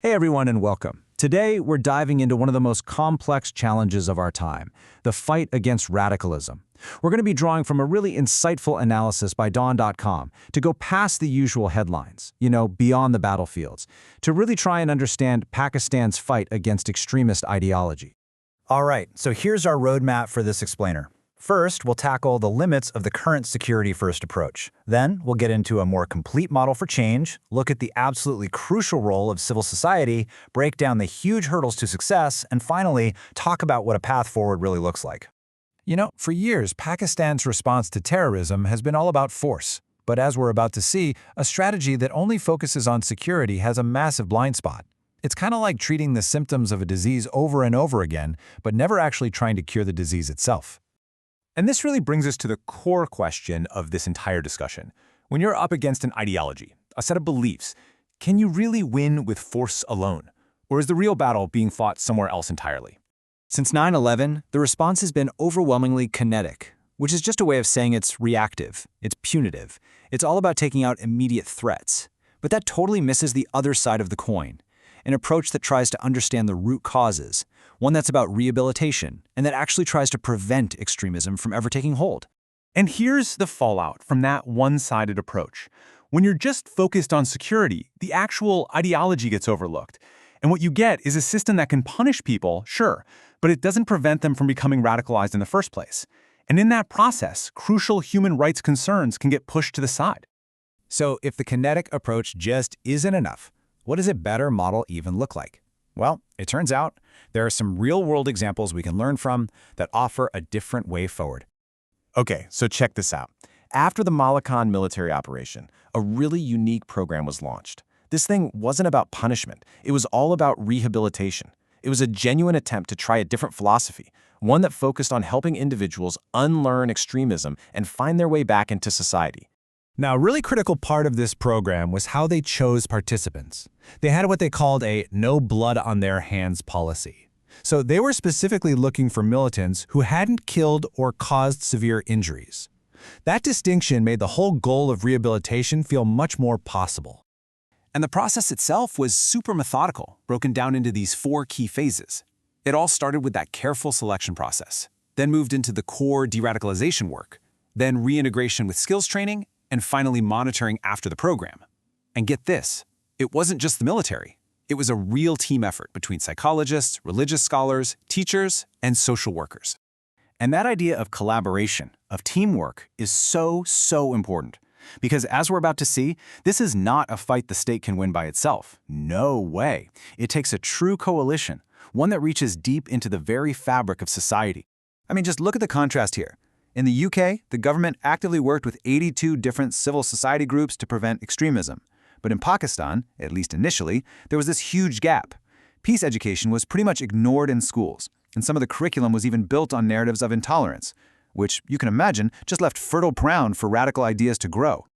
Hey everyone and welcome. Today we're diving into one of the most complex challenges of our time, the fight against radicalism. We're going to be drawing from a really insightful analysis by Dawn.com to go past the usual headlines, beyond the battlefields, to really try and understand Pakistan's fight against extremist ideology. All right, so here's our roadmap for this explainer. First, we'll tackle the limits of the current security-first approach. Then, we'll get into a more complete model for change, look at the absolutely crucial role of civil society, break down the huge hurdles to success, and finally, talk about what a path forward really looks like. For years, Pakistan's response to terrorism has been all about force. But as we're about to see, a strategy that only focuses on security has a massive blind spot. It's kind of like treating the symptoms of a disease over and over again, but never actually trying to cure the disease itself. And this really brings us to the core question of this entire discussion. When you're up against an ideology, a set of beliefs, can you really win with force alone? Or is the real battle being fought somewhere else entirely? Since 9/11, the response has been overwhelmingly kinetic, which is just a way of saying it's reactive, it's punitive. It's all about taking out immediate threats. But that totally misses the other side of the coin, an approach that tries to understand the root causes, one that's about rehabilitation, and that actually tries to prevent extremism from ever taking hold. And here's the fallout from that one-sided approach. When you're just focused on security, the actual ideology gets overlooked. And what you get is a system that can punish people, sure, but it doesn't prevent them from becoming radicalized in the first place. And in that process, crucial human rights concerns can get pushed to the side. So if the kinetic approach just isn't enough, what does a better model even look like? Well, it turns out there are some real-world examples we can learn from that offer a different way forward. Okay, so check this out. After the Malakand military operation, a really unique program was launched. This thing wasn't about punishment. It was all about rehabilitation. It was a genuine attempt to try a different philosophy, one that focused on helping individuals unlearn extremism and find their way back into society. Now, a really critical part of this program was how they chose participants. They had what they called a no blood on their hands policy. So they were specifically looking for militants who hadn't killed or caused severe injuries. That distinction made the whole goal of rehabilitation feel much more possible. And the process itself was super methodical, broken down into these 4 key phases. It all started with that careful selection process, then moved into the core de-radicalization work, then reintegration with skills training, and finally monitoring after the program. And get this, it wasn't just the military. It was a real team effort between psychologists, religious scholars, teachers, and social workers. And that idea of collaboration, of teamwork, is so important. Because as we're about to see, this is not a fight the state can win by itself. No way. It takes a true coalition, one that reaches deep into the very fabric of society. I mean, just look at the contrast here. In the UK, the government actively worked with 82 different civil society groups to prevent extremism. But in Pakistan, at least initially, there was this huge gap. Peace education was pretty much ignored in schools, and some of the curriculum was even built on narratives of intolerance, which, you can imagine, just left fertile ground for radical ideas to grow.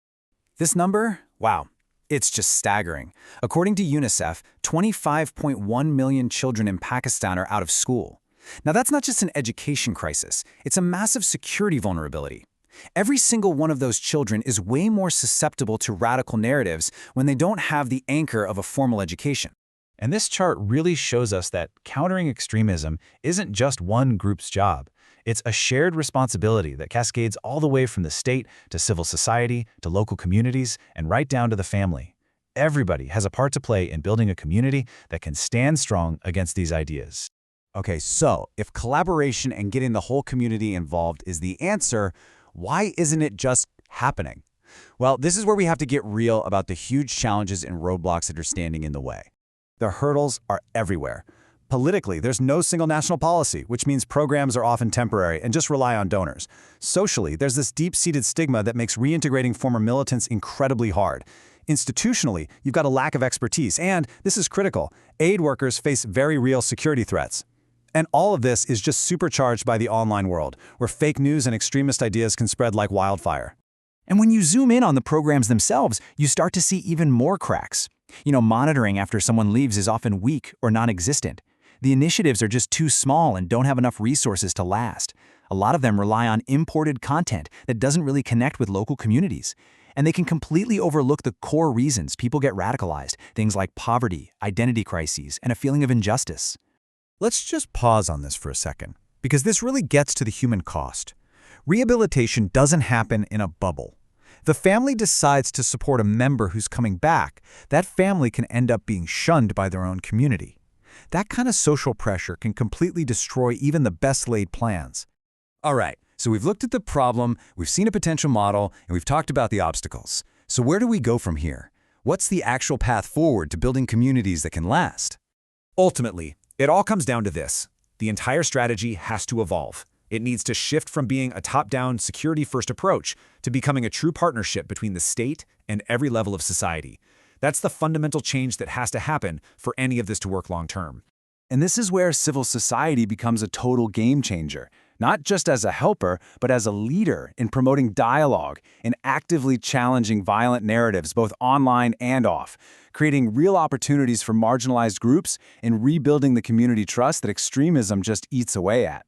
This number? Wow. It's just staggering. According to UNICEF, 25.1 million children in Pakistan are out of school. Now, that's not just an education crisis. It's a massive security vulnerability. Every single one of those children is way more susceptible to radical narratives when they don't have the anchor of a formal education. And this chart really shows us that countering extremism isn't just one group's job. It's a shared responsibility that cascades all the way from the state to civil society to local communities and right down to the family. Everybody has a part to play in building a community that can stand strong against these ideas. Okay, so if collaboration and getting the whole community involved is the answer, why isn't it just happening? Well, this is where we have to get real about the huge challenges and roadblocks that are standing in the way. The hurdles are everywhere. Politically, there's no single national policy, which means programs are often temporary and just rely on donors. Socially, there's this deep-seated stigma that makes reintegrating former militants incredibly hard. Institutionally, you've got a lack of expertise, and, this is critical, aid workers face very real security threats. And all of this is just supercharged by the online world, where fake news and extremist ideas can spread like wildfire. And when you zoom in on the programs themselves, you start to see even more cracks. Monitoring after someone leaves is often weak or non-existent. The initiatives are just too small and don't have enough resources to last. A lot of them rely on imported content that doesn't really connect with local communities. And they can completely overlook the core reasons people get radicalized, things like poverty, identity crises, and a feeling of injustice. Let's just pause on this for a second, because this really gets to the human cost. Rehabilitation doesn't happen in a bubble. The family decides to support a member who's coming back, that family can end up being shunned by their own community. That kind of social pressure can completely destroy even the best-laid plans. All right, so we've looked at the problem, we've seen a potential model, and we've talked about the obstacles. So where do we go from here? What's the actual path forward to building communities that can last? Ultimately, it all comes down to this. The entire strategy has to evolve. It needs to shift from being a top-down, security-first approach to becoming a true partnership between the state and every level of society. That's the fundamental change that has to happen for any of this to work long-term. And this is where civil society becomes a total game changer, not just as a helper, but as a leader in promoting dialogue and actively challenging violent narratives both online and off, creating real opportunities for marginalized groups and rebuilding the community trust that extremism just eats away at.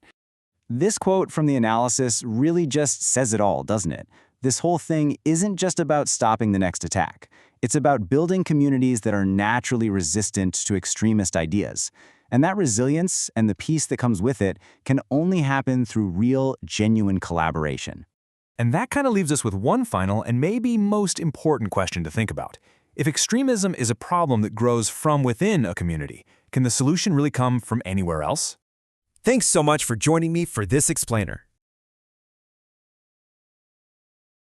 This quote from the analysis really just says it all, doesn't it? This whole thing isn't just about stopping the next attack. It's about building communities that are naturally resistant to extremist ideas. And that resilience and the peace that comes with it can only happen through real, genuine collaboration. And that kind of leaves us with one final and maybe most important question to think about. If extremism is a problem that grows from within a community, can the solution really come from anywhere else? Thanks so much for joining me for this explainer.